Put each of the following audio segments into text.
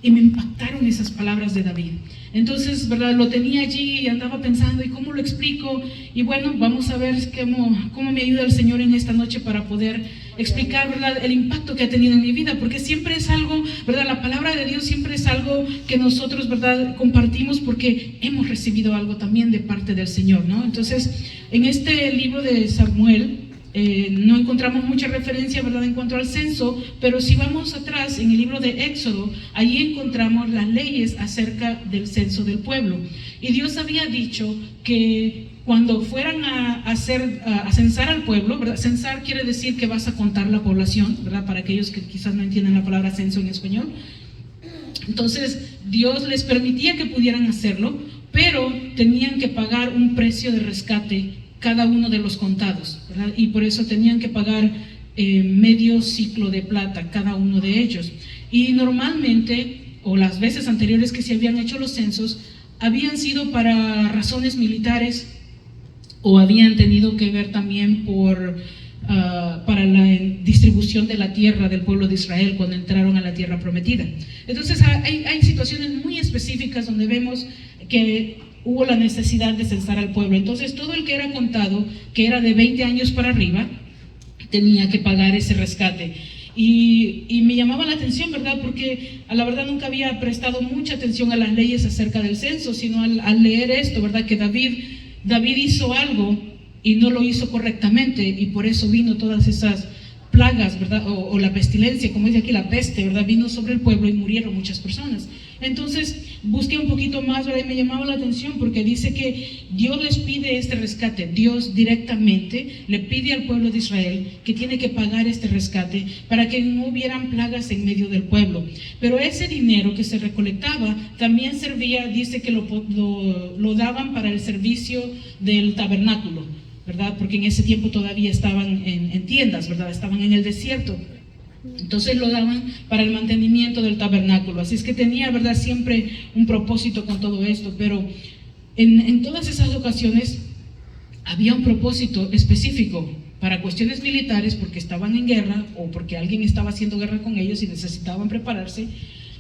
Y me impactaron esas palabras de David. Entonces, ¿verdad? Lo tenía allí y andaba pensando, ¿y cómo lo explico? Y bueno, vamos a ver cómo me ayuda el Señor en esta noche para poder explicar, ¿verdad?, el impacto que ha tenido en mi vida, porque siempre es algo, ¿verdad?, la palabra de Dios siempre es algo que nosotros, ¿verdad?, compartimos porque hemos recibido algo también de parte del Señor, ¿no? Entonces, en este libro de Samuel, no encontramos mucha referencia, ¿verdad?, en cuanto al censo, pero si vamos atrás en el libro de Éxodo, allí encontramos las leyes acerca del censo del pueblo. Y Dios había dicho que cuando fueran a censar al pueblo, ¿verdad? Censar quiere decir que vas a contar la población, ¿verdad?, para aquellos que quizás no entiendan la palabra censo en español. Entonces Dios les permitía que pudieran hacerlo, pero tenían que pagar un precio de rescate cada uno de los contados, ¿verdad? Y por eso tenían que pagar medio ciclo de plata cada uno de ellos. Y normalmente, o las veces anteriores que se habían hecho los censos, habían sido para razones militares o habían tenido que ver también para la distribución de la tierra del pueblo de Israel cuando entraron a la tierra prometida. Entonces hay situaciones muy específicas donde vemos que hubo la necesidad de censar al pueblo. Entonces todo el que era contado, que era de 20 años para arriba, tenía que pagar ese rescate. Y me llamaba la atención, ¿verdad?, porque a la verdad nunca había prestado mucha atención a las leyes acerca del censo, sino al leer esto, ¿verdad?, que David hizo algo y no lo hizo correctamente, y por eso vino todas esas plagas, ¿verdad?, o la pestilencia, como dice aquí, la peste, ¿verdad?, vino sobre el pueblo y murieron muchas personas. Entonces busqué un poquito más, ¿verdad?, y me llamaba la atención porque dice que Dios les pide este rescate. Dios directamente le pide al pueblo de Israel que tiene que pagar este rescate para que no hubieran plagas en medio del pueblo. Pero ese dinero que se recolectaba también servía, dice que lo daban para el servicio del tabernáculo, ¿verdad?, porque en ese tiempo todavía estaban en tiendas, ¿verdad?, estaban en el desierto. Entonces lo daban para el mantenimiento del tabernáculo. Así es que tenía, ¿verdad?, siempre un propósito con todo esto. Pero en todas esas ocasiones había un propósito específico para cuestiones militares, porque estaban en guerra o porque alguien estaba haciendo guerra con ellos y necesitaban prepararse,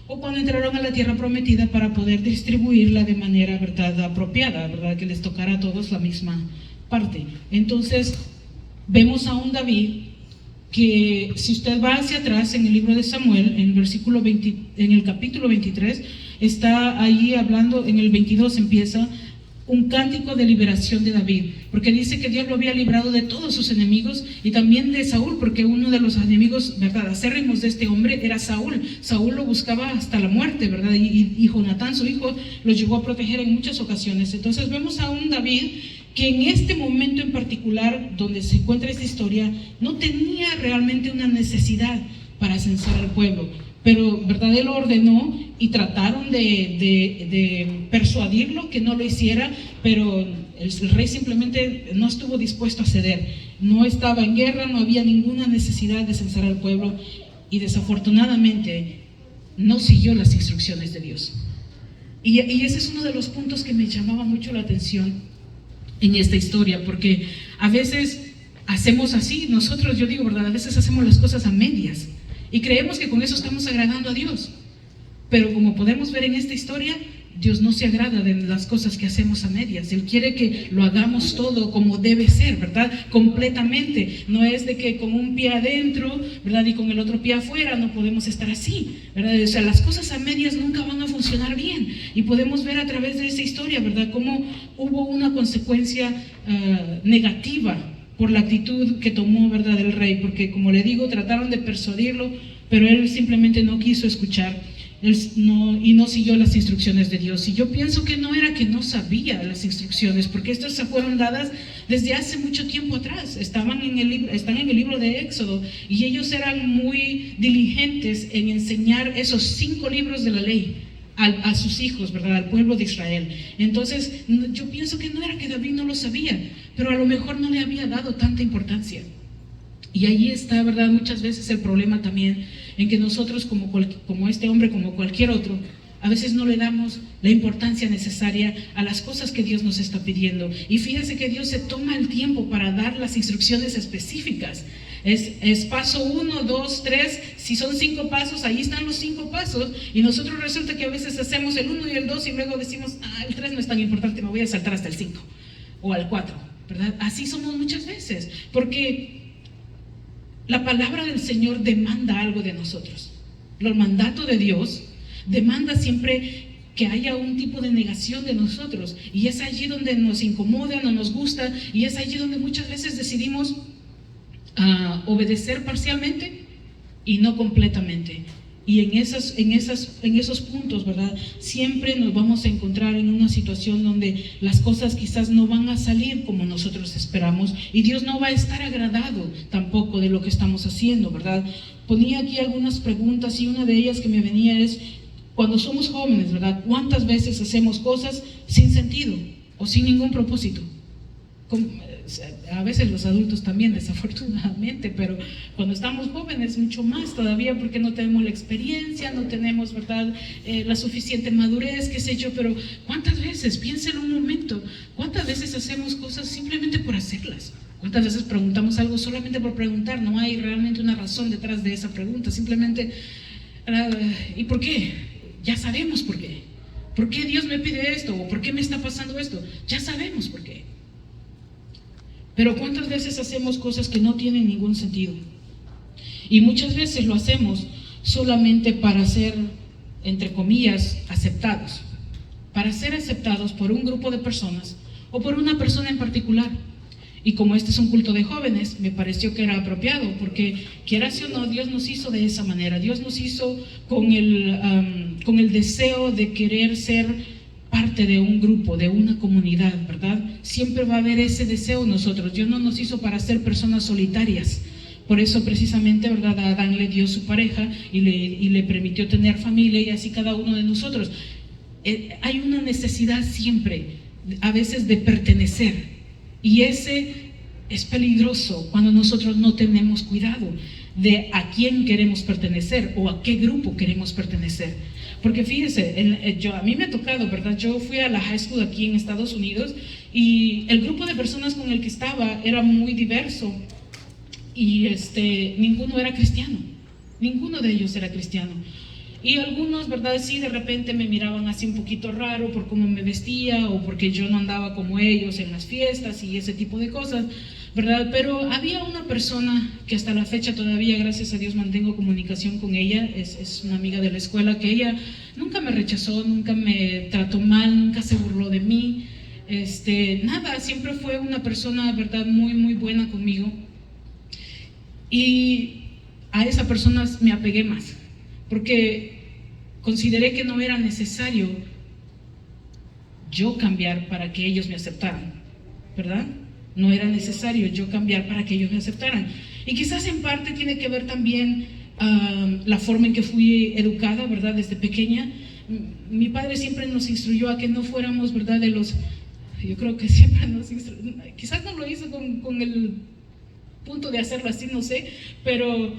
o cuando entraron a la tierra prometida para poder distribuirla de manera, ¿verdad?, apropiada, ¿verdad?, que les tocara a todos la misma parte. Entonces vemos a un David que, si usted va hacia atrás en el libro de Samuel, en el capítulo 23, está ahí hablando, en el 22 empieza un cántico de liberación de David, porque dice que Dios lo había librado de todos sus enemigos y también de Saúl, porque uno de los enemigos, ¿verdad?, acérrimos de este hombre era Saúl. Saúl lo buscaba hasta la muerte, ¿verdad?, y Jonatán, su hijo, lo llegó a proteger en muchas ocasiones. Entonces vemos a un David que en este momento en particular donde se encuentra esta historia no tenía realmente una necesidad para censar al pueblo, pero, ¿verdad?, él lo ordenó y trataron de persuadirlo que no lo hiciera, pero el rey simplemente no estuvo dispuesto a ceder. No estaba en guerra, no había ninguna necesidad de censar al pueblo y desafortunadamente no siguió las instrucciones de Dios. Y ese es uno de los puntos que me llamaba mucho la atención en esta historia, porque a veces hacemos así, nosotros, yo digo, ¿verdad?, a veces hacemos las cosas a medias y creemos que con eso estamos agradando a Dios, pero como podemos ver en esta historia, Dios no se agrada de las cosas que hacemos a medias. Él quiere que lo hagamos todo como debe ser, ¿verdad?, completamente. No es de que con un pie adentro, ¿verdad?, y con el otro pie afuera. No podemos estar así, ¿verdad? O sea, las cosas a medias nunca van a funcionar bien. Y podemos ver a través de esa historia, ¿verdad?, cómo hubo una consecuencia negativa por la actitud que tomó, ¿verdad?, el rey. Porque, como le digo, trataron de persuadirlo, pero él simplemente no quiso escuchar. Y no siguió las instrucciones de Dios. Y yo pienso que no era que no sabía las instrucciones, porque estas se fueron dadas desde hace mucho tiempo atrás. Están en el libro de Éxodo, y ellos eran muy diligentes en enseñar esos 5 libros de la ley a sus hijos, ¿verdad?, al pueblo de Israel. Entonces yo pienso que no era que David no lo sabía, pero a lo mejor no le había dado tanta importancia. Y ahí está, ¿verdad?, muchas veces el problema también, en que nosotros como este hombre, como cualquier otro, a veces no le damos la importancia necesaria a las cosas que Dios nos está pidiendo. Y fíjense que Dios se toma el tiempo para dar las instrucciones específicas. Es paso 1, 2, 3, si son 5 pasos, ahí están los 5 pasos, y nosotros resulta que a veces hacemos el 1 y el 2 y luego decimos, el 3 no es tan importante, me voy a saltar hasta el 5 o al 4, ¿verdad? Así somos muchas veces, porque la palabra del Señor demanda algo de nosotros. El mandato de Dios demanda siempre que haya un tipo de negación de nosotros, y es allí donde nos incomoda, no nos gusta, y es allí donde muchas veces decidimos obedecer parcialmente y no completamente. Y en esos puntos, ¿verdad? Siempre nos vamos a encontrar en una situación donde las cosas quizás no van a salir como nosotros esperamos, y Dios no va a estar agradado tampoco de lo que estamos haciendo, ¿verdad? Ponía aquí algunas preguntas, y una de ellas que me venía es, cuando somos jóvenes, ¿verdad? ¿Cuántas veces hacemos cosas sin sentido o sin ningún propósito? A veces los adultos también, desafortunadamente, pero cuando estamos jóvenes mucho más todavía, porque no tenemos la experiencia, no tenemos, ¿verdad?, la suficiente madurez, qué sé yo. Pero ¿cuántas veces, piénsenlo un momento, cuántas veces hacemos cosas simplemente por hacerlas? ¿Cuántas veces preguntamos algo solamente por preguntar? No hay realmente una razón detrás de esa pregunta, simplemente ¿y por qué? Ya sabemos por qué. ¿Por qué Dios me pide esto? ¿O por qué me está pasando esto? Ya sabemos por qué. Pero ¿cuántas veces hacemos cosas que no tienen ningún sentido? Y muchas veces lo hacemos solamente para ser, entre comillas, aceptados. Para ser aceptados por un grupo de personas o por una persona en particular. Y como este es un culto de jóvenes, me pareció que era apropiado, porque quieras o no, Dios nos hizo de esa manera. Dios nos hizo con el deseo de querer ser parte de un grupo, de una comunidad, ¿verdad? Siempre va a haber ese deseo en nosotros. Dios no nos hizo para ser personas solitarias. Por eso precisamente, ¿verdad?, a Adán le dio su pareja y le permitió tener familia, y así cada uno de nosotros. Hay una necesidad siempre, a veces, de pertenecer. Y ese es peligroso cuando nosotros no tenemos cuidado de a quién queremos pertenecer o a qué grupo queremos pertenecer. Porque fíjese, a mí me ha tocado, ¿verdad? Yo fui a la high school aquí en Estados Unidos, y el grupo de personas con el que estaba era muy diverso, y ninguno era cristiano, ninguno de ellos era cristiano. Y algunos, ¿verdad?, sí, de repente me miraban así un poquito raro por cómo me vestía, o porque yo no andaba como ellos en las fiestas y ese tipo de cosas, ¿verdad? Pero había una persona que hasta la fecha todavía, gracias a Dios, mantengo comunicación con ella. Es una amiga de la escuela, que ella nunca me rechazó, nunca me trató mal, nunca se burló de mí, nada, siempre fue una persona, ¿verdad?, muy, muy buena conmigo. Y a esa persona me apegué más, porque consideré que no era necesario yo cambiar para que ellos me aceptaran, ¿verdad? No era necesario yo cambiar para que ellos me aceptaran. Y quizás en parte tiene que ver también la forma en que fui educada, ¿verdad? Desde pequeña. Mi padre siempre nos instruyó a que no fuéramos, ¿verdad?, yo creo que siempre nos instruyó, quizás no lo hizo con el punto de hacerlo así, no sé, pero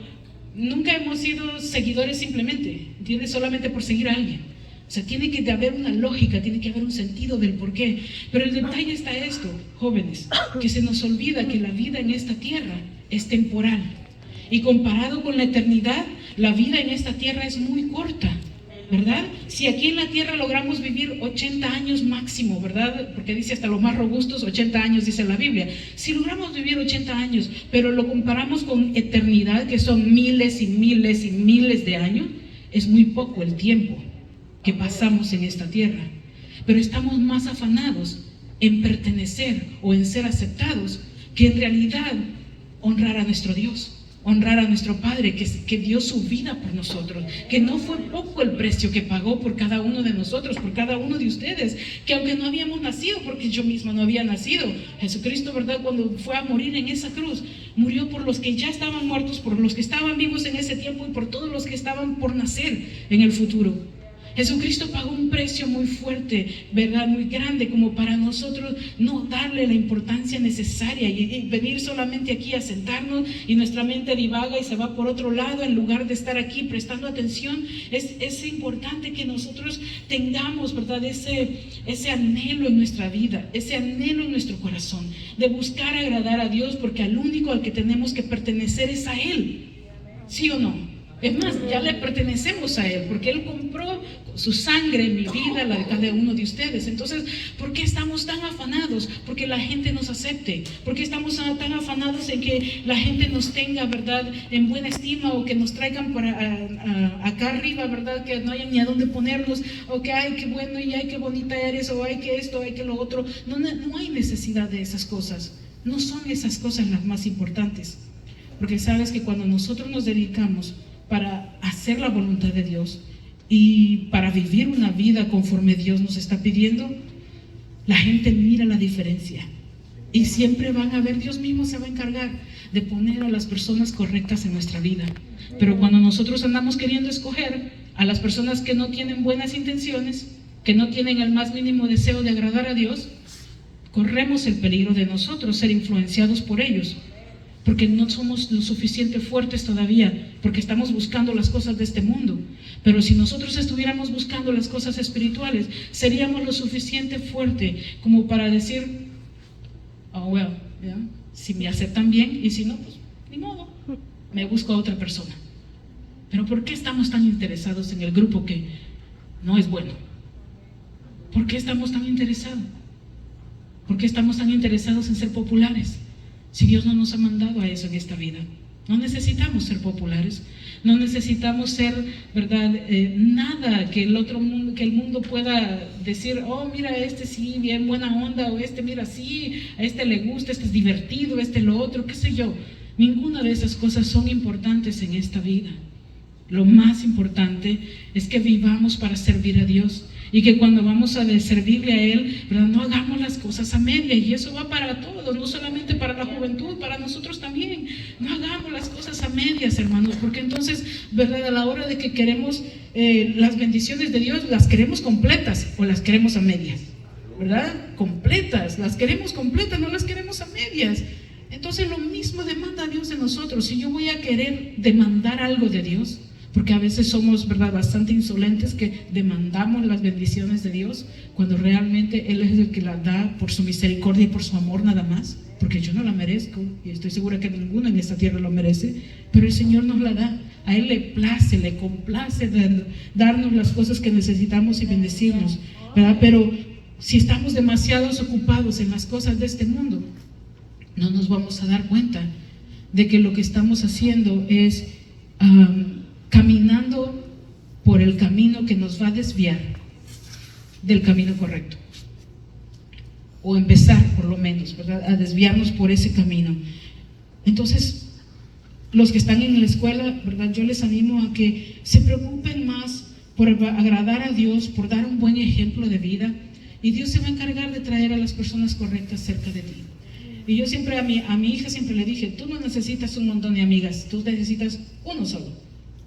nunca hemos sido seguidores simplemente, ¿entiendes? Solamente por seguir a alguien. O sea, tiene que haber una lógica, tiene que haber un sentido del porqué. Pero el detalle está esto, jóvenes, que se nos olvida que la vida en esta tierra es temporal. Y comparado con la eternidad, la vida en esta tierra es muy corta, ¿verdad? Si aquí en la tierra logramos vivir 80 años máximo, ¿verdad? Porque dice hasta los más robustos 80 años, dice la Biblia. Si logramos vivir 80 años, pero lo comparamos con eternidad, que son miles y miles y miles de años, es muy poco el tiempo que pasamos en esta tierra. Pero estamos más afanados en pertenecer o en ser aceptados que en realidad honrar a nuestro Dios, honrar a nuestro Padre que dio su vida por nosotros, que no fue poco el precio que pagó por cada uno de nosotros, por cada uno de ustedes, que aunque no habíamos nacido, porque yo misma no había nacido, Jesucristo, ¿verdad?, cuando fue a morir en esa cruz, murió por los que ya estaban muertos, por los que estaban vivos en ese tiempo y por todos los que estaban por nacer en el futuro. Jesucristo pagó un precio muy fuerte, ¿verdad? Muy grande, como para nosotros no darle la importancia necesaria y venir solamente aquí a sentarnos y nuestra mente divaga y se va por otro lado en lugar de estar aquí prestando atención. Es importante que nosotros tengamos, ¿verdad? Ese anhelo en nuestra vida, ese anhelo en nuestro corazón de buscar agradar a Dios, porque al único al que tenemos que pertenecer es a Él. ¿Sí o no? Es más, ya le pertenecemos a Él, porque Él compró su sangre, mi vida, la de cada uno de ustedes. Entonces, ¿por qué estamos tan afanados? Porque la gente nos acepte. ¿Por qué estamos tan afanados en que la gente nos tenga, ¿verdad?, en buena estima, o que nos traigan para acá arriba, ¿verdad?, que no haya ni a dónde ponernos, o que ay, qué bueno y ay, qué bonita eres, o ay, que esto, ay, que lo otro. No hay necesidad de esas cosas. No son esas cosas las más importantes. Porque sabes que cuando nosotros nos dedicamos para hacer la voluntad de Dios y para vivir una vida conforme Dios nos está pidiendo, la gente mira la diferencia y siempre van a ver, Dios mismo se va a encargar de poner a las personas correctas en nuestra vida. Pero cuando nosotros andamos queriendo escoger a las personas que no tienen buenas intenciones, que no tienen el más mínimo deseo de agradar a Dios, corremos el peligro de nosotros ser influenciados por ellos, porque no somos lo suficiente fuertes todavía, porque estamos buscando las cosas de este mundo. Pero si nosotros estuviéramos buscando las cosas espirituales, seríamos lo suficiente fuerte como para decir, oh well, ¿ya? Si me aceptan bien, y si no, pues ni modo, me busco a otra persona. Pero ¿por qué estamos tan interesados en el grupo que no es bueno? ¿Por qué estamos tan interesados? ¿Por qué estamos tan interesados en ser populares? Si Dios no nos ha mandado a eso en esta vida. No necesitamos ser populares, no necesitamos ser, ¿verdad?, nada que el mundo pueda decir, oh, mira, este sí, bien buena onda, o este, mira, sí, a este le gusta, este es divertido, este lo otro, qué sé yo. Ninguna de esas cosas son importantes en esta vida. Lo más importante es que vivamos para servir a Dios, y que cuando vamos a servirle a Él, ¿verdad?, no hagamos las cosas a media. Y eso va para todos, no solamente para la juventud, para nosotros también. No hagamos las cosas a medias, hermanos, porque entonces, ¿verdad?, a la hora de que queremos las bendiciones de Dios, las queremos completas o las queremos a medias, ¿verdad? Completas, las queremos completas, no las queremos a medias. Entonces lo mismo demanda Dios de nosotros. Si yo voy a querer demandar algo de Dios, porque a veces somos, ¿verdad?, bastante insolentes, que demandamos las bendiciones de Dios cuando realmente Él es el que las da por su misericordia y por su amor nada más, porque yo no la merezco y estoy segura que ninguno en esta tierra lo merece, pero el Señor nos la da. A Él le place, le complace darnos las cosas que necesitamos y bendecirnos, ¿verdad? Pero si estamos demasiado ocupados en las cosas de este mundo, no nos vamos a dar cuenta de que lo que estamos haciendo es caminando por el camino que nos va a desviar del camino correcto, o empezar por lo menos, ¿verdad?, a desviarnos por ese camino. Entonces, los que están en la escuela, ¿verdad?, yo les animo a que se preocupen más por agradar a Dios, por dar un buen ejemplo de vida, y Dios se va a encargar de traer a las personas correctas cerca de ti. Y yo siempre a mi hija siempre le dije, tú no necesitas un montón de amigas, tú necesitas uno solo.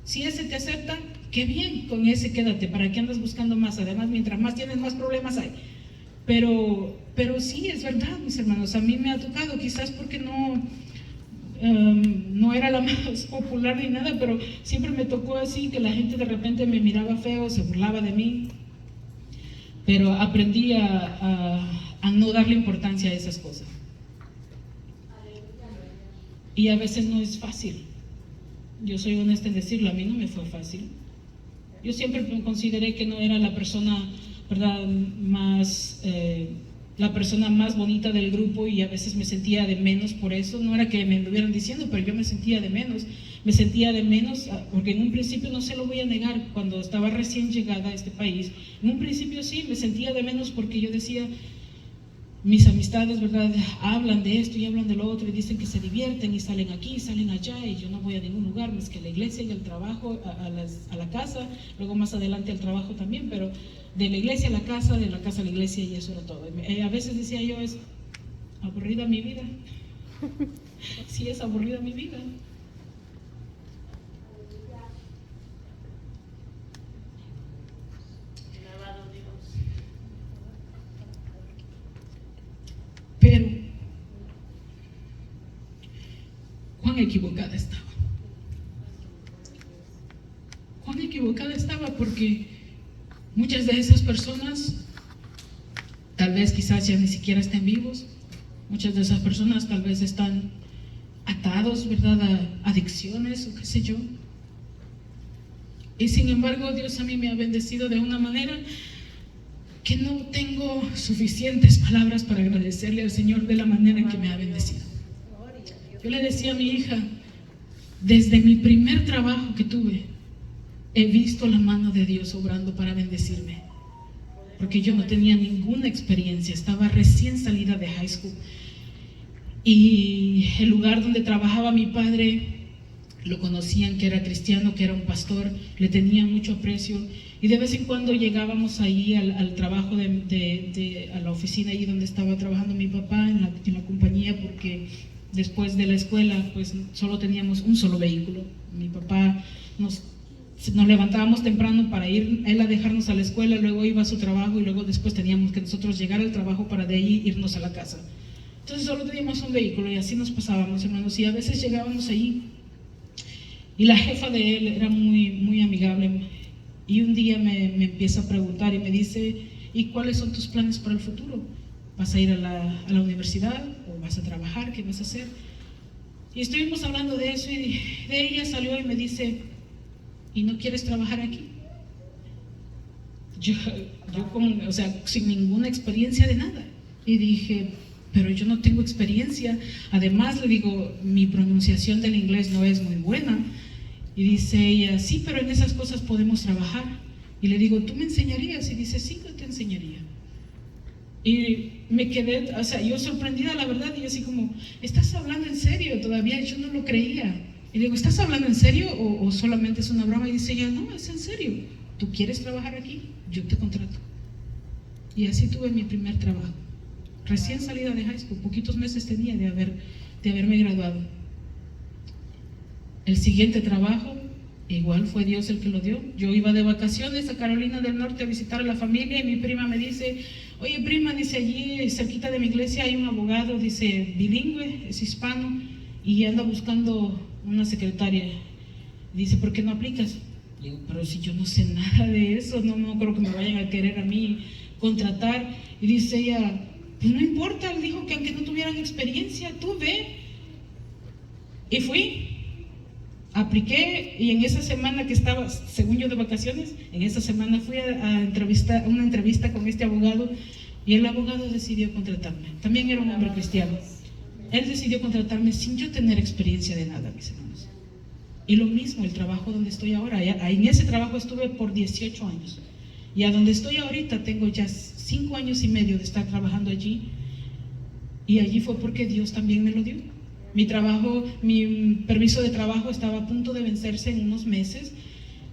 Si ese te acepta, qué bien, con ese quédate. ¿Para qué andas buscando más? Además, mientras más tienes, más problemas hay. Pero sí, es verdad, mis hermanos, a mí me ha tocado, quizás porque no era la más popular ni nada, pero siempre me tocó así, que la gente de repente me miraba feo, se burlaba de mí. Pero aprendí a no darle importancia a esas cosas. Y a veces no es fácil. Yo soy honesta en decirlo, a mí no me fue fácil. Yo siempre consideré que no era la persona, ¿verdad?, la persona más bonita del grupo, y a veces me sentía de menos por eso. No era que me lo hubieran diciendo, pero yo me sentía de menos. Porque en un principio, no se lo voy a negar, cuando estaba recién llegada a este país, en un principio sí, me sentía de menos, porque yo decía, mis amistades, ¿verdad?, hablan de esto y hablan de lo otro y dicen que se divierten y salen aquí y salen allá, y yo no voy a ningún lugar más que a la iglesia y al trabajo, a la casa, luego más adelante al trabajo también, pero de la iglesia a la casa, de la casa a la iglesia, y eso era todo. A veces decía yo, es aburrida mi vida. Sí, es aburrida mi vida. cuán equivocada estaba. Cuán equivocada estaba, porque muchas de esas personas tal vez quizás ya ni siquiera estén vivos. Muchas de esas personas tal vez están atados, ¿verdad?, a adicciones o qué sé yo. Y sin embargo, Dios a mí me ha bendecido de una manera que no tengo suficientes palabras para agradecerle al Señor de la manera en que me ha bendecido. Yo le decía a mi hija, desde mi primer trabajo que tuve, he visto la mano de Dios obrando para bendecirme. Porque yo no tenía ninguna experiencia, estaba recién salida de high school. Y el lugar donde trabajaba mi padre, lo conocían que era cristiano, que era un pastor, le tenían mucho aprecio. Y de vez en cuando llegábamos ahí al trabajo, a la oficina ahí donde estaba trabajando mi papá, en la compañía, porque después de la escuela pues solo teníamos un solo vehículo. Mi papá nos levantábamos temprano para ir él a dejarnos a la escuela, luego iba a su trabajo y luego después teníamos que nosotros llegar al trabajo para de ahí irnos a la casa. Entonces solo teníamos un vehículo y así nos pasábamos, hermanos, y a veces llegábamos ahí y la jefa de él era muy, muy amigable, y un día me empieza a preguntar y me dice, ¿y cuáles son tus planes para el futuro? ¿Vas a ir a la universidad o vas a trabajar? ¿Qué vas a hacer? Y estuvimos hablando de eso y de ella salió y me dice, ¿y no quieres trabajar aquí? Yo como, o sea, sin ninguna experiencia de nada. Y dije, pero yo no tengo experiencia. Además, le digo, mi pronunciación del inglés no es muy buena. Y dice ella, sí, pero en esas cosas podemos trabajar. Y le digo, ¿tú me enseñarías? Y dice, sí, yo te enseñaría. Y me quedé, o sea, yo sorprendida, la verdad, y yo así como, ¿estás hablando en serio? Todavía yo no lo creía. Y digo, ¿estás hablando en serio o solamente es una broma? Y dice ella, no, es en serio. ¿Tú quieres trabajar aquí? Yo te contrato. Y así tuve mi primer trabajo. Recién salida de high school, poquitos meses tenía de haberme graduado. El siguiente trabajo, igual fue Dios el que lo dio. Yo iba de vacaciones a Carolina del Norte a visitar a la familia y mi prima me dice, oye prima, dice, allí cerquita de mi iglesia hay un abogado, dice, bilingüe, es hispano y anda buscando una secretaria. Dice, ¿por qué no aplicas? Le digo, pero si yo no sé nada de eso, no creo que me vayan a querer a mí contratar. Y dice ella, pues no importa, él dijo que aunque no tuvieran experiencia, tú ve. Y fui, apliqué, y en esa semana que estaba, según yo, de vacaciones, en esa semana fui a una entrevista con este abogado, y el abogado decidió contratarme. También era un hombre cristiano. Él decidió contratarme sin yo tener experiencia de nada, mis hermanos. Y lo mismo, el trabajo donde estoy ahora, en ese trabajo estuve por 18 años. Y a donde estoy ahorita tengo ya 5 años y medio de estar trabajando allí. Y allí fue porque Dios también me lo dio. Mi permiso de trabajo estaba a punto de vencerse en unos meses.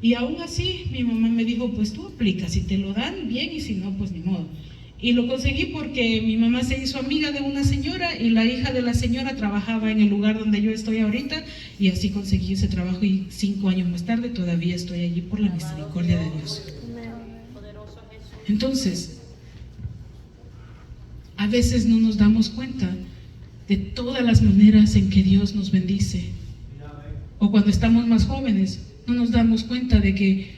Y aún así, mi mamá me dijo, pues tú aplicas, si te lo dan, bien, y si no, pues ni modo. Y lo conseguí porque mi mamá se hizo amiga de una señora y la hija de la señora trabajaba en el lugar donde yo estoy ahorita, y así conseguí ese trabajo, y 5 años más tarde todavía estoy allí por la misericordia de Dios. Entonces, a veces no nos damos cuenta de todas las maneras en que Dios nos bendice. O cuando estamos más jóvenes, no nos damos cuenta de que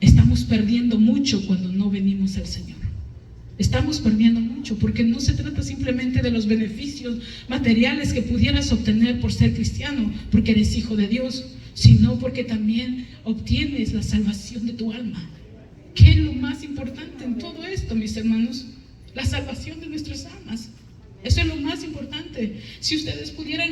estamos perdiendo mucho cuando no venimos al Señor. Estamos perdiendo mucho, porque no se trata simplemente de los beneficios materiales que pudieras obtener por ser cristiano, porque eres hijo de Dios, sino porque también obtienes la salvación de tu alma. ¿Qué es lo más importante en todo esto, mis hermanos? La salvación de nuestras almas. Eso es lo más importante. Si ustedes pudieran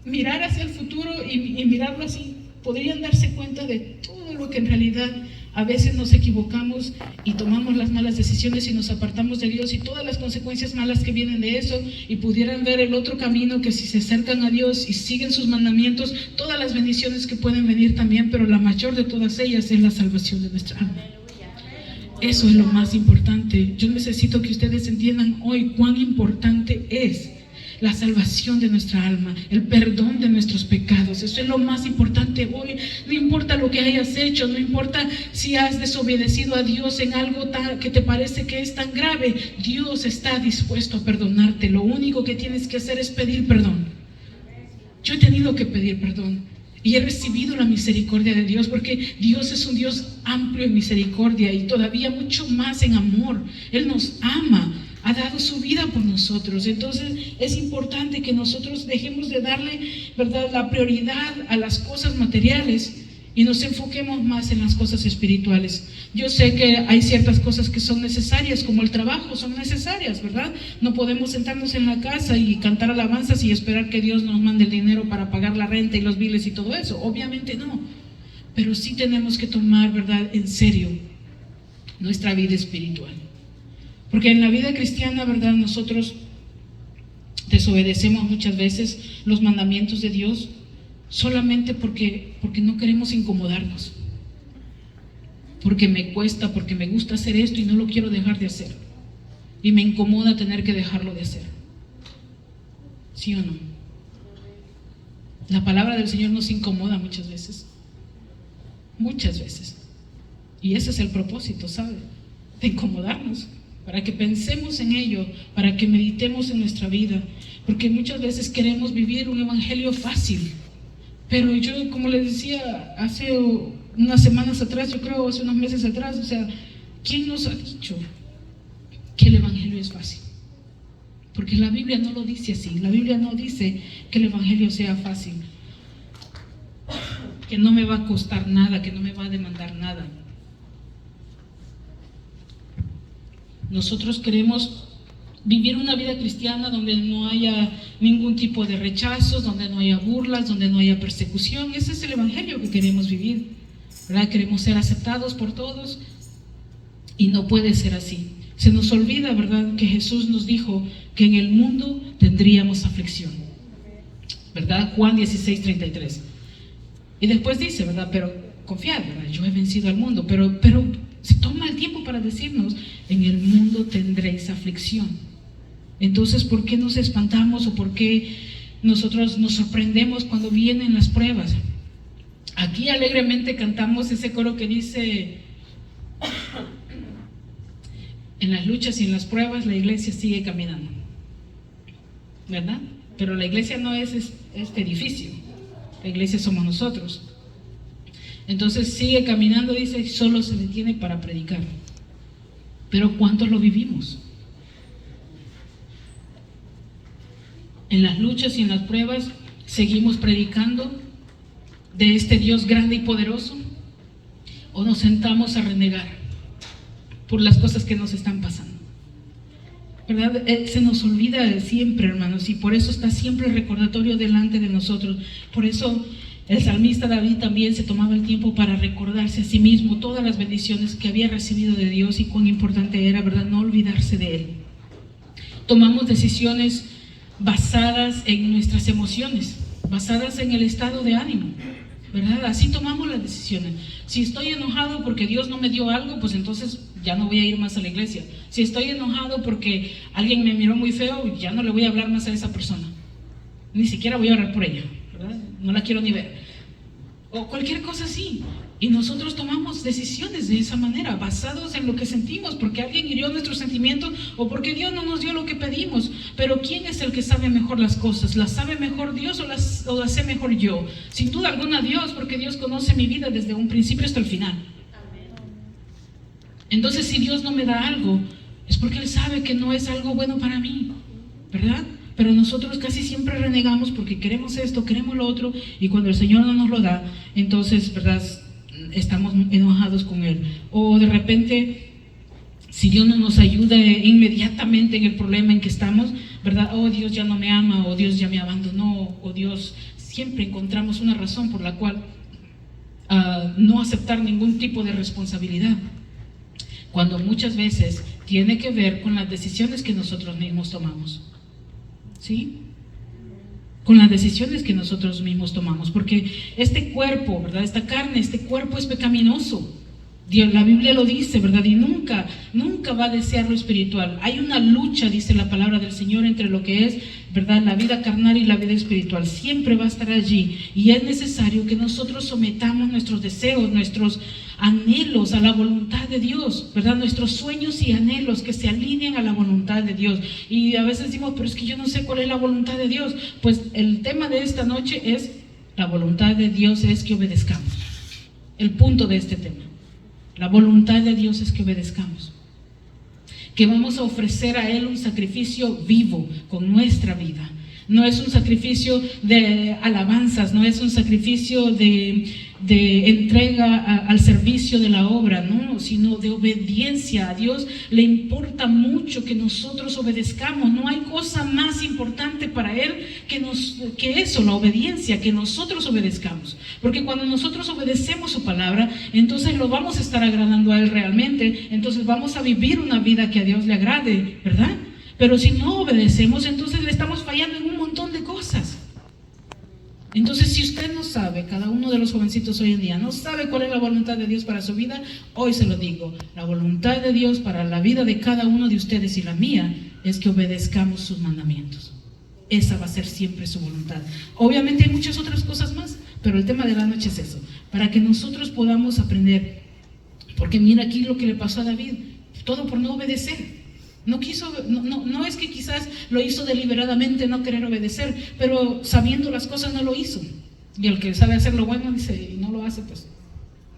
mirar hacia el futuro y mirarlo así, podrían darse cuenta de todo lo que en realidad a veces nos equivocamos y tomamos las malas decisiones y nos apartamos de Dios, y todas las consecuencias malas que vienen de eso, y pudieran ver el otro camino, que si se acercan a Dios y siguen sus mandamientos, todas las bendiciones que pueden venir también, pero la mayor de todas ellas es la salvación de nuestra alma. Eso es lo más importante. Yo necesito que ustedes entiendan hoy cuán importante es la salvación de nuestra alma, el perdón de nuestros pecados. Eso es lo más importante hoy. No importa lo que hayas hecho, no importa si has desobedecido a Dios en algo que te parece que es tan grave, Dios está dispuesto a perdonarte. Lo único que tienes que hacer es pedir perdón. Yo he tenido que pedir perdón y he recibido la misericordia de Dios, porque Dios es un Dios amplio en misericordia y todavía mucho más en amor. Él nos ama, ha dado su vida por nosotros. Entonces es importante que nosotros dejemos de darle, ¿verdad?, la prioridad a las cosas materiales y nos enfoquemos más en las cosas espirituales. Yo sé que hay ciertas cosas que son necesarias, como el trabajo, son necesarias, ¿verdad? No podemos sentarnos en la casa y cantar alabanzas y esperar que Dios nos mande el dinero para pagar la renta y los biles y todo eso. Obviamente no, pero sí tenemos que tomar, ¿verdad?, en serio nuestra vida espiritual. Porque en la vida cristiana, ¿verdad?, nosotros desobedecemos muchas veces los mandamientos de Dios solamente porque no queremos incomodarnos, porque me cuesta, porque me gusta hacer esto y no lo quiero dejar de hacer, y me incomoda tener que dejarlo de hacer. ¿Sí o no? La palabra del Señor nos incomoda muchas veces, y ese es el propósito, ¿sabe?, de incomodarnos, para que pensemos en ello, para que meditemos en nuestra vida, porque muchas veces queremos vivir un evangelio fácil. Pero yo, como les decía hace unas semanas atrás, yo creo hace unos meses atrás, o sea, ¿quién nos ha dicho que el evangelio es fácil? Porque la Biblia no lo dice así. La Biblia no dice que el evangelio sea fácil, que no me va a costar nada, que no me va a demandar nada. Nosotros queremos vivir una vida cristiana donde no haya ningún tipo de rechazos, donde no haya burlas, donde no haya persecución. Ese es el evangelio que queremos vivir, ¿verdad? Queremos ser aceptados por todos y no puede ser así. Se nos olvida, ¿verdad?, que Jesús nos dijo que en el mundo tendríamos aflicción, ¿verdad? Juan 16:33. Y después dice, ¿verdad?, pero confiad, ¿verdad?, yo he vencido al mundo, pero se toma el tiempo para decirnos, en el mundo tendréis aflicción. Entonces, ¿por qué nos espantamos o por qué nosotros nos sorprendemos cuando vienen las pruebas? Aquí alegremente cantamos ese coro que dice: en las luchas y en las pruebas la iglesia sigue caminando, ¿verdad? Pero la iglesia no es este edificio, la iglesia somos nosotros. Entonces sigue caminando, dice, y solo se detiene para predicar. Pero ¿cuántos lo vivimos? En las luchas y en las pruebas seguimos predicando de este Dios grande y poderoso, o nos sentamos a renegar por las cosas que nos están pasando, ¿verdad? Se nos olvida siempre, hermanos, y por eso está siempre el recordatorio delante de nosotros. Por eso el salmista David también se tomaba el tiempo para recordarse a sí mismo todas las bendiciones que había recibido de Dios y cuán importante era, ¿verdad?, no olvidarse de Él. Tomamos decisiones basadas en nuestras emociones, basadas en el estado de ánimo, ¿verdad? Así tomamos las decisiones. Si estoy enojado porque Dios no me dio algo, pues entonces ya no voy a ir más a la iglesia. Si estoy enojado porque alguien me miró muy feo, ya no le voy a hablar más a esa persona, ni siquiera voy a orar por ella, ¿verdad? No la quiero ni ver, o cualquier cosa así. Y nosotros tomamos decisiones de esa manera, basados en lo que sentimos, porque alguien hirió nuestros sentimientos o porque Dios no nos dio lo que pedimos. Pero ¿quién es el que sabe mejor las cosas? ¿Las sabe mejor Dios o las sé mejor yo? Sin duda alguna Dios, porque Dios conoce mi vida desde un principio hasta el final. Entonces, si Dios no me da algo, es porque Él sabe que no es algo bueno para mí, ¿verdad? Pero nosotros casi siempre renegamos porque queremos esto, queremos lo otro, y cuando el Señor no nos lo da, entonces, ¿verdad?, estamos enojados con Él. O de repente, si Dios no nos ayuda inmediatamente en el problema en que estamos, ¿verdad?, oh, Dios ya no me ama, o Dios ya me abandonó, o Dios, siempre encontramos una razón por la cual no aceptar ningún tipo de responsabilidad, cuando muchas veces tiene que ver con las decisiones que nosotros mismos tomamos. ¿Sí? Con las decisiones que nosotros mismos tomamos, porque este cuerpo, ¿verdad?, esta carne, este cuerpo es pecaminoso, Dios, la Biblia lo dice, ¿verdad? Y nunca va a desear lo espiritual. Hay una lucha, dice la palabra del Señor, entre lo que es, ¿verdad?, la vida carnal y la vida espiritual. Siempre va a estar allí. Y es necesario que nosotros sometamos nuestros deseos, nuestros anhelos a la voluntad de Dios, ¿verdad? Nuestros sueños y anhelos que se alineen a la voluntad de Dios. Y a veces decimos, pero es que yo no sé cuál es la voluntad de Dios. Pues el tema de esta noche es: la voluntad de Dios es que obedezcamos. El punto de este tema. La voluntad de Dios es que obedezcamos, que vamos a ofrecer a Él un sacrificio vivo con nuestra vida. No es un sacrificio de alabanzas, no es un sacrificio de entrega al servicio de la obra, no, sino de obediencia. A Dios le importa mucho que nosotros obedezcamos. No hay cosa más importante para Él que eso, la obediencia, que nosotros obedezcamos. Porque cuando nosotros obedecemos su palabra, entonces lo vamos a estar agradando a Él realmente. Entonces vamos a vivir una vida que a Dios le agrade, ¿verdad? Pero si no obedecemos, entonces le estamos fallando en un montón de cosas. Entonces, si usted no sabe, cada uno de los jovencitos hoy en día no sabe cuál es la voluntad de Dios para su vida, hoy se lo digo: la voluntad de Dios para la vida de cada uno de ustedes y la mía es que obedezcamos sus mandamientos. Esa va a ser siempre su voluntad. Obviamente hay muchas otras cosas más, pero el tema de la noche es eso, para que nosotros podamos aprender. Porque mira aquí lo que le pasó a David, todo por no obedecer. No quiso, no es que quizás lo hizo deliberadamente, no querer obedecer, pero sabiendo las cosas no lo hizo. Y el que sabe hacer lo bueno dice y no lo hace, pues,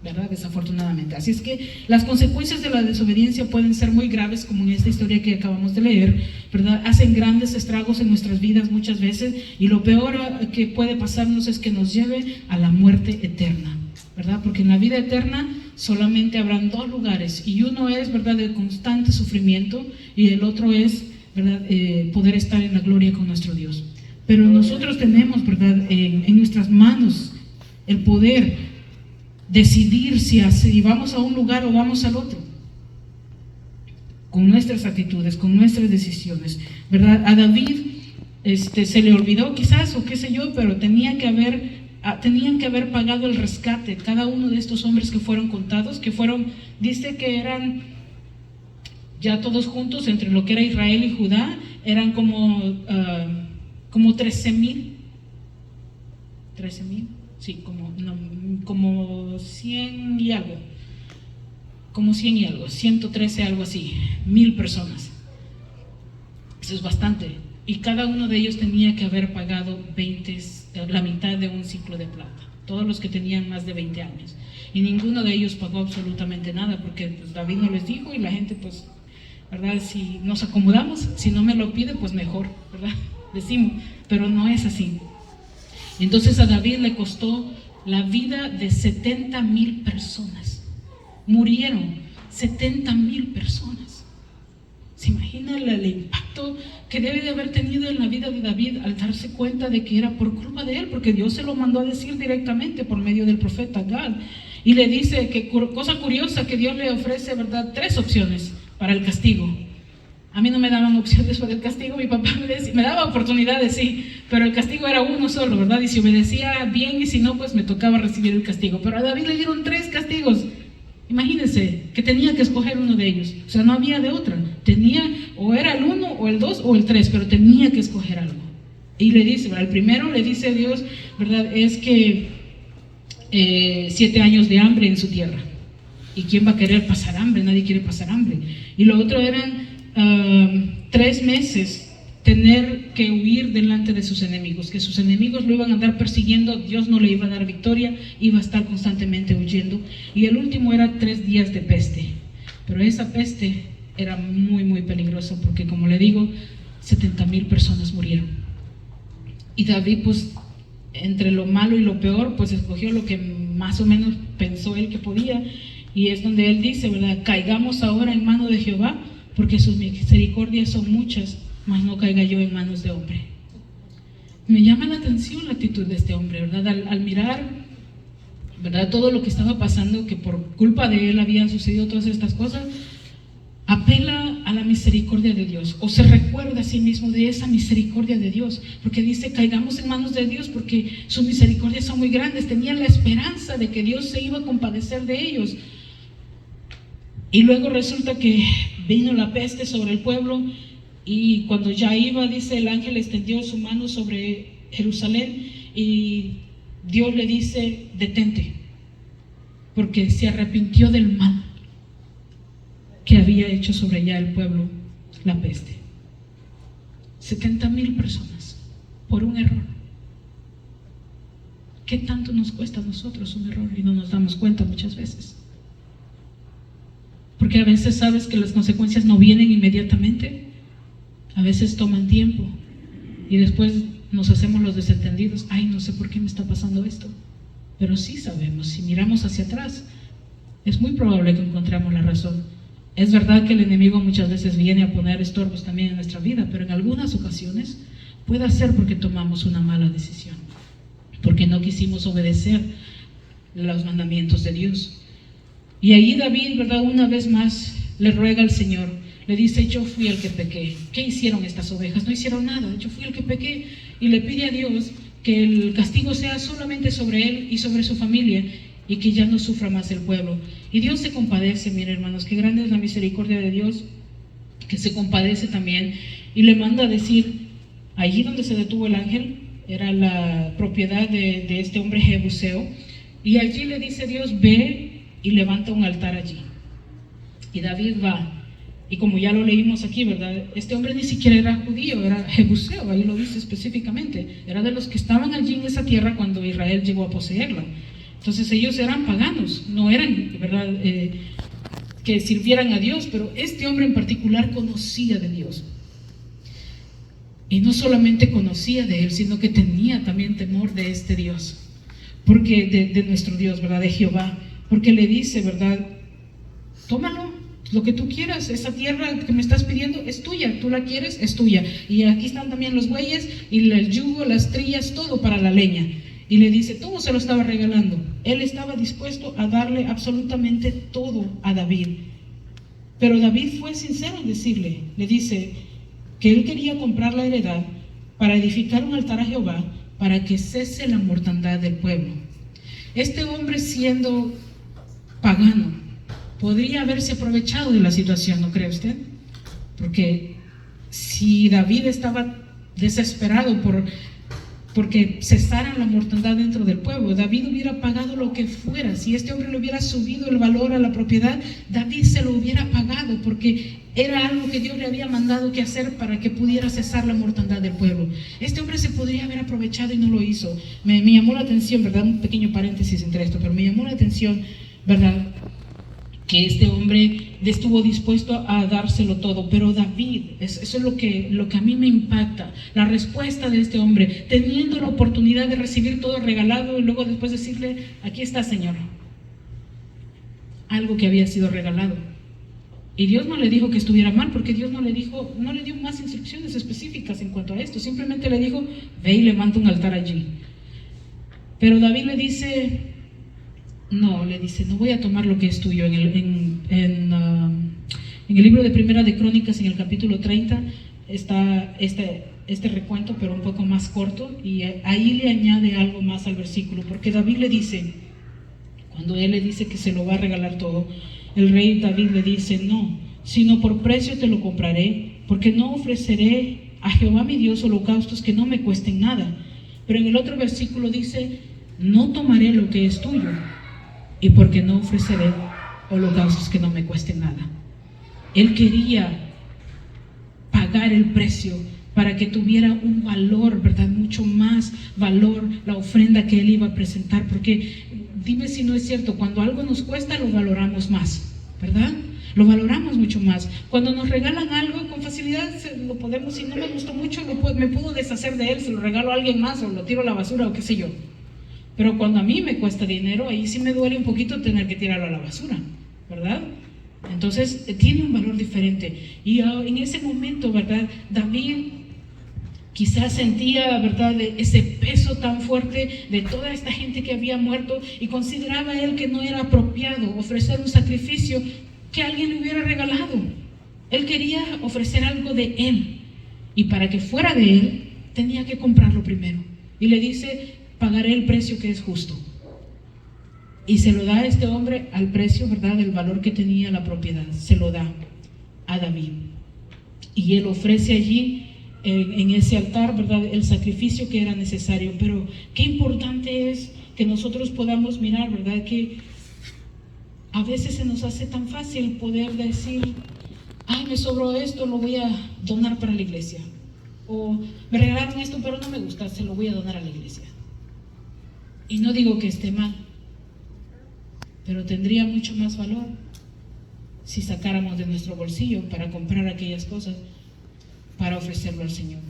¿verdad? Desafortunadamente. Así es que las consecuencias de la desobediencia pueden ser muy graves, como en esta historia que acabamos de leer, ¿verdad? Hacen grandes estragos en nuestras vidas muchas veces, y lo peor que puede pasarnos es que nos lleve a la muerte eterna, ¿verdad? Porque en la vida eterna solamente habrán dos lugares, y uno es, ¿verdad?, de constante sufrimiento, y el otro es, ¿verdad?, poder estar en la gloria con nuestro Dios. Pero nosotros tenemos, ¿verdad?, en nuestras manos el poder decidir si vamos a un lugar o vamos al otro, con nuestras actitudes, con nuestras decisiones, ¿verdad? A David se le olvidó quizás, o qué sé yo, pero tenían que haber pagado el rescate. Cada uno de estos hombres que fueron contados, que fueron, dice que eran ya todos juntos, entre lo que era Israel y Judá, eran como 13,000, sí, como 100 y algo, 113, algo así, 1,000 personas. Eso es bastante. Y cada uno de ellos tenía que haber pagado la mitad de un ciclo de plata, todos los que tenían más de 20 años. Y ninguno de ellos pagó absolutamente nada, porque pues, David no les dijo, y la gente, pues, ¿verdad? Si nos acomodamos, si no me lo pide, pues mejor, ¿verdad? Decimos, pero no es así. Entonces a David le costó la vida de 70,000 personas. Murieron 70,000 personas. ¿Se imagina el impacto que debe de haber tenido en la vida de David al darse cuenta de que era por culpa de él? Porque Dios se lo mandó a decir directamente por medio del profeta Gad. Y le dice que, cosa curiosa, que Dios le ofrece, ¿verdad?, 3 opciones para el castigo. A mí no me daban opciones para el castigo, mi papá me daba oportunidades, sí, pero el castigo era uno solo, ¿verdad? Y si obedecía bien, y si no, pues me tocaba recibir el castigo. Pero a David le dieron 3 castigos. Imagínense que tenía que escoger uno de ellos, o sea, no había de otra. Tenía, o era el 1, o el 2, o el 3, pero tenía que escoger algo. Y le dice, ¿verdad? El primero le dice a Dios, ¿verdad?, es que 7 años de hambre en su tierra. ¿Y quién va a querer pasar hambre? Nadie quiere pasar hambre. Y lo otro eran 3 meses tener que huir delante de sus enemigos, que sus enemigos lo iban a andar persiguiendo, Dios no le iba a dar victoria, iba a estar constantemente huyendo. Y el último era 3 días de peste, pero esa peste era muy muy peligrosa, porque como le digo, 70,000 personas murieron. Y David, pues, entre lo malo y lo peor, pues escogió lo que más o menos pensó él que podía, y es donde él dice, ¿verdad?, caigamos ahora en mano de Jehová, porque sus misericordias son muchas, mas no caiga yo en manos de hombre. Me llama la atención la actitud de este hombre, ¿verdad? Al mirar, ¿verdad?, todo lo que estaba pasando, que por culpa de él habían sucedido todas estas cosas, apela a la misericordia de Dios, o se recuerda a sí mismo de esa misericordia de Dios, porque dice, caigamos en manos de Dios, porque sus misericordias son muy grandes. Tenían la esperanza de que Dios se iba a compadecer de ellos. Y luego resulta que vino la peste sobre el pueblo, y cuando ya iba, dice, el ángel extendió su mano sobre Jerusalén y Dios le dice: detente, porque se arrepintió del mal que había hecho sobre ella el pueblo la peste. 70,000 personas por un error. ¿Qué tanto nos cuesta a nosotros un error y no nos damos cuenta muchas veces? Porque a veces sabes que las consecuencias no vienen inmediatamente, a veces toman tiempo y después nos hacemos los desentendidos. Ay, no sé por qué me está pasando esto. Pero sí sabemos, si miramos hacia atrás, es muy probable que encontremos la razón. Es verdad que el enemigo muchas veces viene a poner estorbos también en nuestra vida, pero en algunas ocasiones puede ser porque tomamos una mala decisión, porque no quisimos obedecer los mandamientos de Dios. Y ahí David, ¿verdad?, una vez más le ruega al Señor, le dice: yo fui el que pequé. ¿Qué hicieron estas ovejas? No hicieron nada, yo fui el que pequé. Y le pide a Dios que el castigo sea solamente sobre él y sobre su familia, y que ya no sufra más el pueblo. Y Dios se compadece, miren hermanos, qué grande es la misericordia de Dios, que se compadece también, y le manda a decir, allí donde se detuvo el ángel, era la propiedad de este hombre Jebuseo, y allí le dice Dios: ve y levanta un altar allí. Y David va, y como ya lo leímos aquí, ¿verdad?, este hombre ni siquiera era judío, era Jebuseo, ahí lo dice específicamente, era de los que estaban allí en esa tierra cuando Israel llegó a poseerla. Entonces ellos eran paganos, no eran, ¿verdad?, que sirvieran a Dios, pero este hombre en particular conocía de Dios. Y no solamente conocía de él, sino que tenía también temor de este Dios, porque de nuestro Dios, ¿verdad?, de Jehová, porque le dice, ¿verdad?, tómalo, lo que tú quieras, esa tierra que me estás pidiendo es tuya, tú la quieres, es tuya. Y aquí están también los bueyes y el yugo, las trillas, todo para la leña. Y le dice, todo se lo estaba regalando. Él estaba dispuesto a darle absolutamente todo a David. Pero David fue sincero en decirle, le dice que él quería comprar la heredad para edificar un altar a Jehová, para que cese la mortandad del pueblo. Este hombre, siendo pagano, podría haberse aprovechado de la situación, ¿no cree usted? Porque si David estaba desesperado porque cesara la mortandad dentro del pueblo, David hubiera pagado lo que fuera. Si este hombre le hubiera subido el valor a la propiedad, David se lo hubiera pagado, porque era algo que Dios le había mandado que hacer para que pudiera cesar la mortandad del pueblo. Este hombre se podría haber aprovechado y no lo hizo. Me llamó la atención, ¿verdad? Un pequeño paréntesis entre esto, pero me llamó la atención, ¿verdad?, que este hombre estuvo dispuesto a dárselo todo. Pero David, eso es lo que a mí me impacta, la respuesta de este hombre, teniendo la oportunidad de recibir todo regalado y luego después decirle, aquí está, Señor, algo que había sido regalado. Y Dios no le dijo que estuviera mal, porque Dios no le dio más instrucciones específicas en cuanto a esto, simplemente le dijo, ve y levanta un altar allí. Pero David le dice, no voy a tomar lo que es tuyo. En el libro de Primera de Crónicas, en el capítulo 30, está este recuento, pero un poco más corto, y ahí le añade algo más al versículo, porque David le dice, cuando él le dice que se lo va a regalar todo, el rey David le dice, no, sino por precio te lo compraré, porque no ofreceré a Jehová mi Dios holocaustos que no me cuesten nada. Pero en el otro versículo dice, no tomaré lo que es tuyo, y porque no ofreceré holocaustos que no me cuesten nada. Él quería pagar el precio para que tuviera un valor, ¿verdad?, mucho más valor la ofrenda que él iba a presentar, porque dime si no es cierto, cuando algo nos cuesta lo valoramos más, ¿verdad? Lo valoramos mucho más. Cuando nos regalan algo, con facilidad lo podemos, si no me gustó mucho, me puedo deshacer de él, se lo regalo a alguien más o lo tiro a la basura o qué sé yo. Pero cuando a mí me cuesta dinero, ahí sí me duele un poquito tener que tirarlo a la basura, ¿verdad? Entonces, tiene un valor diferente. Y en ese momento, ¿verdad?, David quizás sentía, ¿verdad?, ese peso tan fuerte de toda esta gente que había muerto, y consideraba él que no era apropiado ofrecer un sacrificio que alguien le hubiera regalado. Él quería ofrecer algo de él, y para que fuera de él, tenía que comprarlo primero. Y le dice, pagaré el precio que es justo. Y se lo da a este hombre al precio, ¿verdad?, del valor que tenía la propiedad. Se lo da a David. Y él ofrece allí, en ese altar, ¿verdad?, el sacrificio que era necesario. Pero qué importante es que nosotros podamos mirar, ¿verdad?, que a veces se nos hace tan fácil poder decir: ay, me sobró esto, lo voy a donar para la iglesia. O me regalaron esto, pero no me gusta, se lo voy a donar a la iglesia. Y no digo que esté mal, pero tendría mucho más valor si sacáramos de nuestro bolsillo para comprar aquellas cosas, para ofrecerlo al Señor.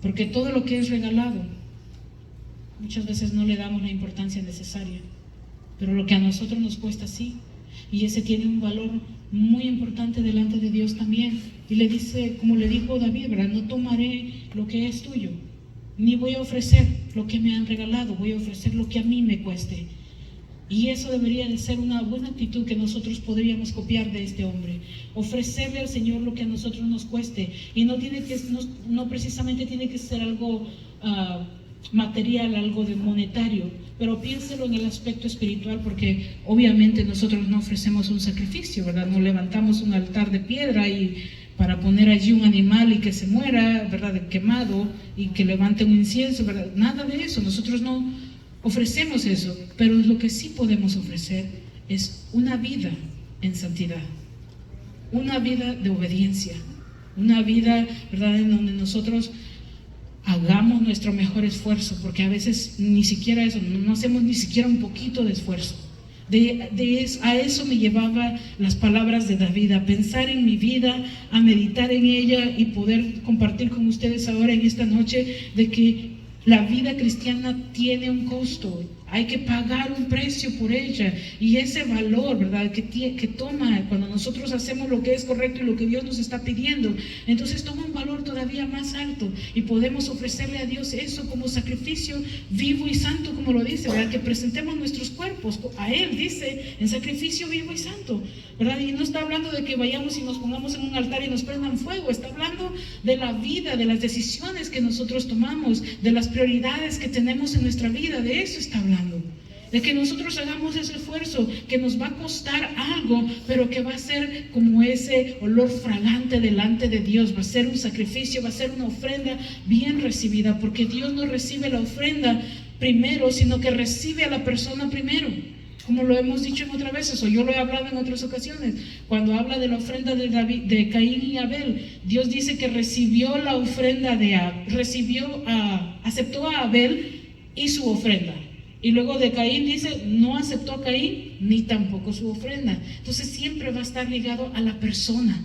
Porque todo lo que es regalado, muchas veces no le damos la importancia necesaria, pero lo que a nosotros nos cuesta sí, y ese tiene un valor muy importante delante de Dios también. Y le dice, como le dijo David, ¿verdad?, no tomaré lo que es tuyo, ni voy a ofrecer lo que me han regalado, voy a ofrecer lo que a mí me cueste. Y eso debería de ser una buena actitud que nosotros podríamos copiar de este hombre. Ofrecerle al Señor lo que a nosotros nos cueste. Y no precisamente tiene que ser algo material, algo de monetario, pero piénselo en el aspecto espiritual, porque obviamente nosotros no ofrecemos un sacrificio, ¿verdad? No levantamos un altar de piedra y para poner allí un animal y que se muera, ¿verdad?, quemado, y que levante un incienso, ¿verdad? Nada de eso. Nosotros no ofrecemos eso, pero lo que sí podemos ofrecer es una vida en santidad, una vida de obediencia, una vida, ¿verdad?, en donde nosotros hagamos nuestro mejor esfuerzo, porque a veces ni siquiera eso, no hacemos ni siquiera un poquito de esfuerzo. A eso me llevaba las palabras de David, a pensar en mi vida, a meditar en ella y poder compartir con ustedes ahora en esta noche de que la vida cristiana tiene un costo, hay que pagar un precio por ella, y ese valor, ¿verdad?, que toma cuando nosotros hacemos lo que es correcto y lo que Dios nos está pidiendo, entonces toma un valor todavía más alto, y podemos ofrecerle a Dios eso como sacrificio vivo y santo, como lo dice, ¿verdad?, que presentemos nuestros cuerpos a Él, dice, en sacrificio vivo y santo, ¿verdad? Y no está hablando de que vayamos y nos pongamos en un altar y nos prendan fuego, está hablando de la vida, de las decisiones que nosotros tomamos, de las prioridades que tenemos en nuestra vida, de eso está hablando. De que nosotros hagamos ese esfuerzo que nos va a costar algo, pero que va a ser como ese olor fragante delante de Dios, va a ser un sacrificio, va a ser una ofrenda bien recibida, porque Dios no recibe la ofrenda primero, sino que recibe a la persona primero, como lo hemos dicho en otras veces, o yo lo he hablado en otras ocasiones. Cuando habla de la ofrenda de Caín y Abel, Dios dice que recibió la ofrenda aceptó a Abel y su ofrenda. Y luego de Caín dice, no aceptó a Caín ni tampoco su ofrenda. Entonces siempre va a estar ligado a la persona,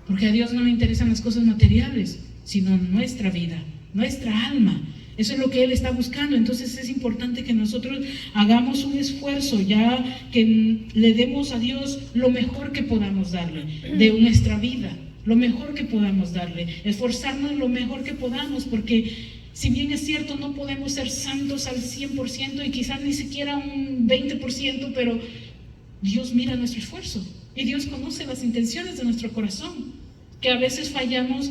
porque a Dios no le interesan las cosas materiales, sino nuestra vida, nuestra alma. Eso es lo que Él está buscando. Entonces es importante que nosotros hagamos un esfuerzo, ya que le demos a Dios lo mejor que podamos darle de nuestra vida, lo mejor que podamos darle, esforzarnos lo mejor que podamos, porque si bien es cierto, no podemos ser santos al 100% y quizás ni siquiera un 20%, pero Dios mira nuestro esfuerzo y Dios conoce las intenciones de nuestro corazón, que a veces fallamos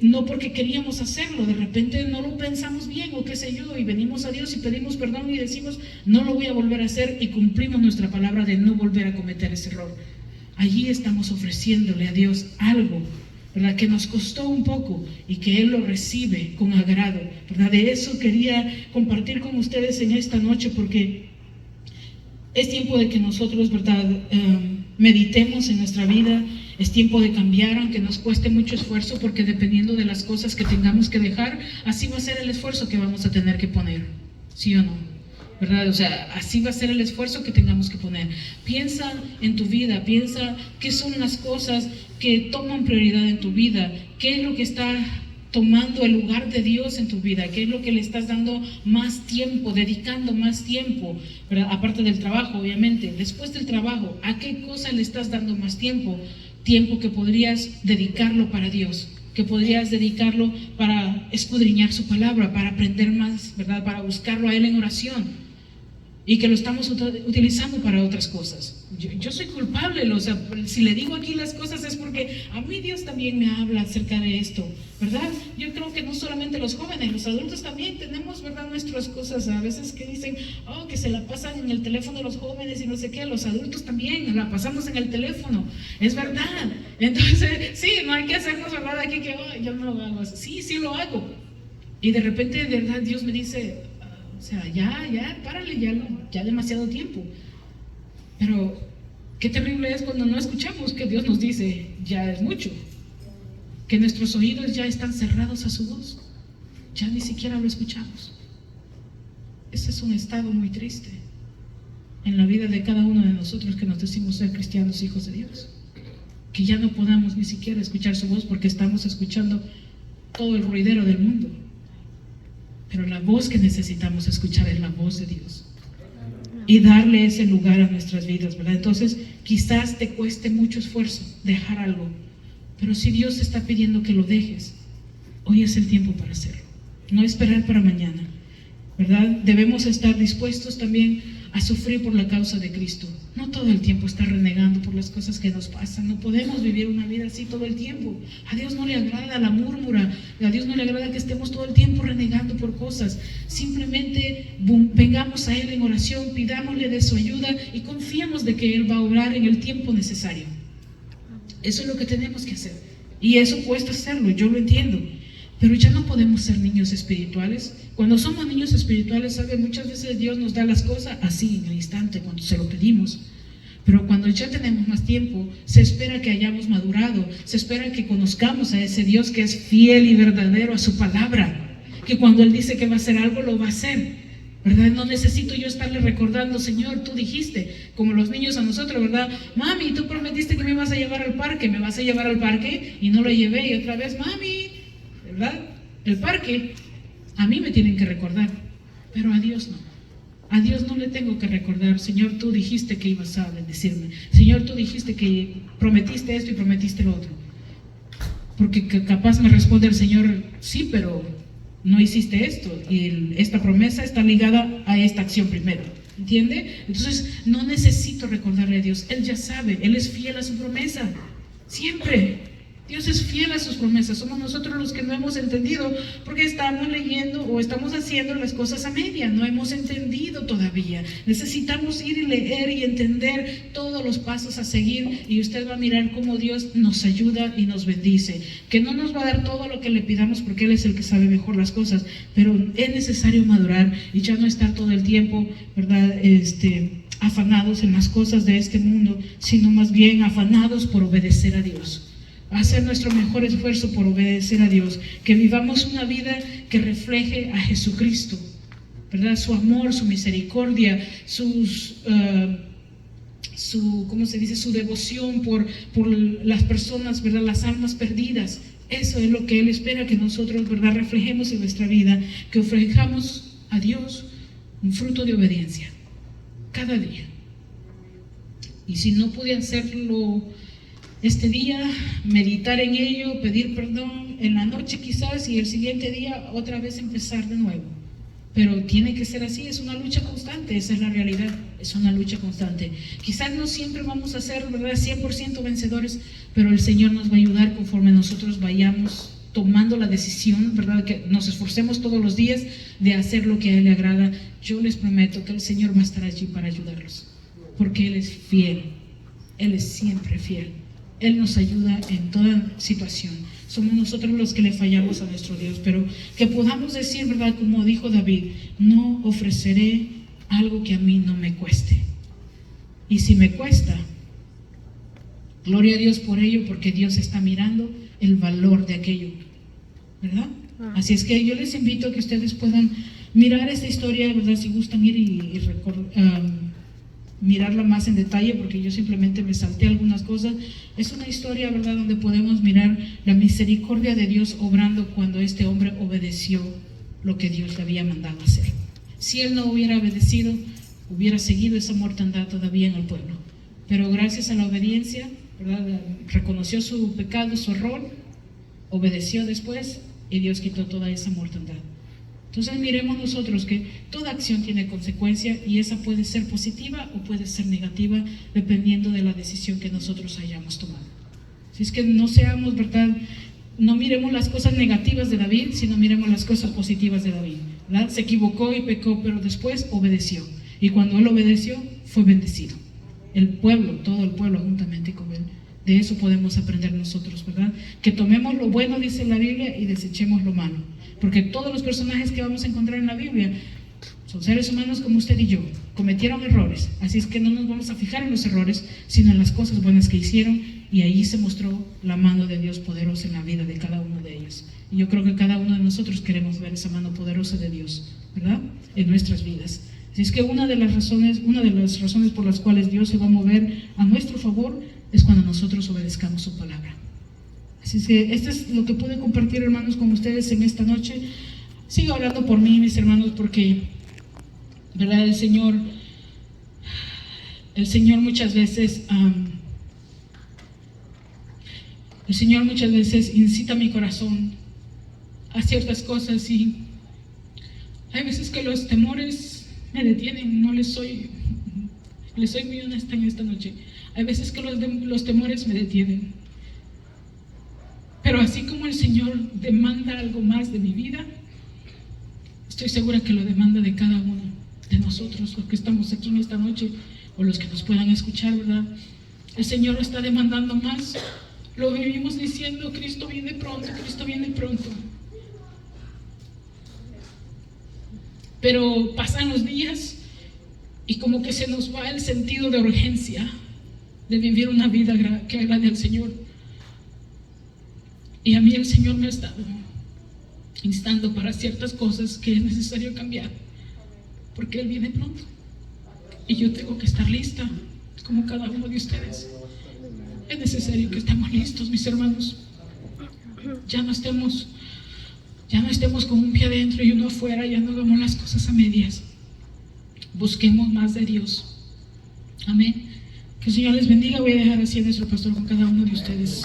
no porque queríamos hacerlo, de repente no lo pensamos bien o qué sé yo, y venimos a Dios y pedimos perdón y decimos, no lo voy a volver a hacer, y cumplimos nuestra palabra de no volver a cometer ese error. Allí estamos ofreciéndole a Dios algo, ¿verdad?, que nos costó un poco y que Él lo recibe con agrado, ¿verdad? De eso quería compartir con ustedes en esta noche, porque es tiempo de que nosotros, ¿verdad?, meditemos en nuestra vida. Es tiempo de cambiar, aunque nos cueste mucho esfuerzo, porque dependiendo de las cosas que tengamos que dejar, así va a ser el esfuerzo que vamos a tener que poner, ¿sí o no? ¿Verdad? O sea, así va a ser el esfuerzo que tengamos que poner. Piensa en tu vida, piensa qué son las cosas que toman prioridad en tu vida, qué es lo que está tomando el lugar de Dios en tu vida, qué es lo que le estás dando más tiempo, dedicando más tiempo, ¿verdad? Aparte del trabajo, obviamente. Después del trabajo, ¿a qué cosa le estás dando más tiempo? Tiempo que podrías dedicarlo para Dios, que podrías dedicarlo para escudriñar su palabra, para aprender más, ¿verdad?, para buscarlo a Él en oración, y que lo estamos utilizando para otras cosas. yo soy culpable, o sea, si le digo aquí las cosas es porque a mí Dios también me habla acerca de esto, ¿verdad? Yo creo que no solamente los jóvenes, los adultos también tenemos, ¿verdad?, nuestras cosas, a veces que dicen, oh, que se la pasan en el teléfono los jóvenes y no sé qué, los adultos también la pasamos en el teléfono, es verdad. Entonces, sí, no hay que hacernos, ¿verdad?, aquí que, oh, yo no hago eso, sí lo hago, y de repente, de verdad, Dios me dice, o sea, ya, párale, ya demasiado tiempo. Pero qué terrible es cuando no escuchamos que Dios nos dice, ya es mucho, que nuestros oídos ya están cerrados a su voz, ya ni siquiera lo escuchamos. Ese es un estado muy triste en la vida de cada uno de nosotros que nos decimos ser cristianos, hijos de Dios, que ya no podamos ni siquiera escuchar su voz porque estamos escuchando todo el ruidero del mundo. Pero la voz que necesitamos escuchar es la voz de Dios y darle ese lugar a nuestras vidas, ¿verdad? Entonces, quizás te cueste mucho esfuerzo dejar algo, pero si Dios te está pidiendo que lo dejes, hoy es el tiempo para hacerlo, no esperar para mañana, ¿verdad? Debemos estar dispuestos también a sufrir por la causa de Cristo, no todo el tiempo estar renegando por las cosas que nos pasan, no podemos vivir una vida así todo el tiempo. A Dios no le agrada la murmura, a Dios no le agrada que estemos todo el tiempo renegando por cosas. Simplemente vengamos a Él en oración, pidámosle de su ayuda y confiemos de que Él va a obrar en el tiempo necesario. Eso es lo que tenemos que hacer, y eso cuesta hacerlo, yo lo entiendo. Pero ya no podemos ser niños espirituales. Cuando somos niños espirituales, ¿sabe? Muchas veces Dios nos da las cosas así, en el instante, cuando se lo pedimos. Pero cuando ya tenemos más tiempo, se espera que hayamos madurado, se espera que conozcamos a ese Dios que es fiel y verdadero a su palabra, que cuando Él dice que va a hacer algo, lo va a hacer, ¿verdad? No necesito yo estarle recordando, Señor, tú dijiste, como los niños a nosotros, ¿verdad? Mami, tú prometiste que me ibas a llevar al parque, me vas a llevar al parque, y no lo llevé, y otra vez, mami, ¿verdad? El parque, a mí me tienen que recordar, pero a Dios no. A Dios no le tengo que recordar, Señor, tú dijiste que ibas a bendecirme, Señor, tú dijiste que prometiste esto y prometiste lo otro. Porque capaz me responde el Señor, sí, pero no hiciste esto, y esta promesa está ligada a esta acción primero, ¿entiende? Entonces no necesito recordarle a Dios, Él ya sabe, Él es fiel a su promesa, siempre. Dios es fiel a sus promesas, somos nosotros los que no hemos entendido porque estamos leyendo o estamos haciendo las cosas a media, no hemos entendido todavía. Necesitamos ir y leer y entender todos los pasos a seguir, y usted va a mirar cómo Dios nos ayuda y nos bendice, que no nos va a dar todo lo que le pidamos porque Él es el que sabe mejor las cosas, pero es necesario madurar y ya no estar todo el tiempo, ¿verdad?, afanados en las cosas de este mundo, sino más bien afanados por obedecer a Dios. Hacer nuestro mejor esfuerzo por obedecer a Dios, que vivamos una vida que refleje a Jesucristo, ¿verdad? Su amor, su misericordia, ¿cómo se dice? Su devoción por las personas, ¿verdad? Las almas perdidas. Eso es lo que Él espera que nosotros, ¿verdad?, reflejemos en nuestra vida, que ofrezcamos a Dios un fruto de obediencia cada día. Y si no pude hacerlo este día, meditar en ello, pedir perdón en la noche quizás, y el siguiente día otra vez empezar de nuevo. Pero tiene que ser así, es una lucha constante, esa es la realidad, es una lucha constante. Quizás no siempre vamos a ser, ¿verdad?, 100% vencedores, pero el Señor nos va a ayudar conforme nosotros vayamos tomando la decisión, ¿verdad?, que nos esforcemos todos los días de hacer lo que a Él le agrada. Yo les prometo que el Señor va a estar allí para ayudarlos, porque Él es fiel, Él es siempre fiel. Él nos ayuda en toda situación. Somos nosotros los que le fallamos a nuestro Dios, pero que podamos decir, ¿verdad?, como dijo David, no ofreceré algo que a mí no me cueste. Y si me cuesta, gloria a Dios por ello, porque Dios está mirando el valor de aquello, ¿verdad? Así es que yo les invito a que ustedes puedan mirar esta historia, ¿verdad?, si gustan ir y mirarla más en detalle, porque yo simplemente me salté algunas cosas. Es una historia, ¿verdad?, donde podemos mirar la misericordia de Dios obrando cuando este hombre obedeció lo que Dios le había mandado hacer. Si él no hubiera obedecido, hubiera seguido esa mortandad todavía en el pueblo, pero gracias a la obediencia, ¿verdad?, reconoció su pecado, su error, obedeció después, y Dios quitó toda esa mortandad. Entonces miremos nosotros que toda acción tiene consecuencia y esa puede ser positiva o puede ser negativa dependiendo de la decisión que nosotros hayamos tomado. Si es que no seamos, ¿verdad? No miremos las cosas negativas de David, sino miremos las cosas positivas de David, ¿verdad? Se equivocó y pecó, pero después obedeció. Y cuando él obedeció, fue bendecido. El pueblo, todo el pueblo juntamente con él. De eso podemos aprender nosotros, ¿verdad? Que tomemos lo bueno, dice la Biblia, y desechemos lo malo. Porque todos los personajes que vamos a encontrar en la Biblia son seres humanos como usted y yo. Cometieron errores. Así es que no nos vamos a fijar en los errores, sino en las cosas buenas que hicieron. Y ahí se mostró la mano de Dios poderosa en la vida de cada uno de ellos. Y yo creo que cada uno de nosotros queremos ver esa mano poderosa de Dios, ¿verdad? En nuestras vidas. Así es que una de las razones por las cuales Dios se va a mover a nuestro favor es cuando nosotros obedezcamos su palabra. Así es que esto es lo que pude compartir, hermanos, con ustedes en esta noche. Sigo hablando por mí, mis hermanos, porque, ¿verdad? El Señor muchas veces incita mi corazón a ciertas cosas, y hay veces que los temores me detienen. Les soy muy honesta en esta noche. Hay veces que los temores me detienen. Pero así como el Señor demanda algo más de mi vida, estoy segura que lo demanda de cada uno de nosotros, los que estamos aquí en esta noche o los que nos puedan escuchar, ¿verdad? El Señor está demandando más. Lo vivimos diciendo: Cristo viene pronto, Cristo viene pronto. Pero pasan los días y como que se nos va el sentido de urgencia de vivir una vida que agrade al Señor. Y a mí el Señor me ha estado instando para ciertas cosas que es necesario cambiar, porque Él viene pronto y yo tengo que estar lista, como cada uno de ustedes. Es necesario que estemos listos, mis hermanos. Ya no estemos con un pie adentro y uno afuera. Ya no hagamos las cosas a medias. Busquemos más de Dios. Amén. Que el Señor les bendiga. Voy a dejar así a nuestro pastor con cada uno de ustedes.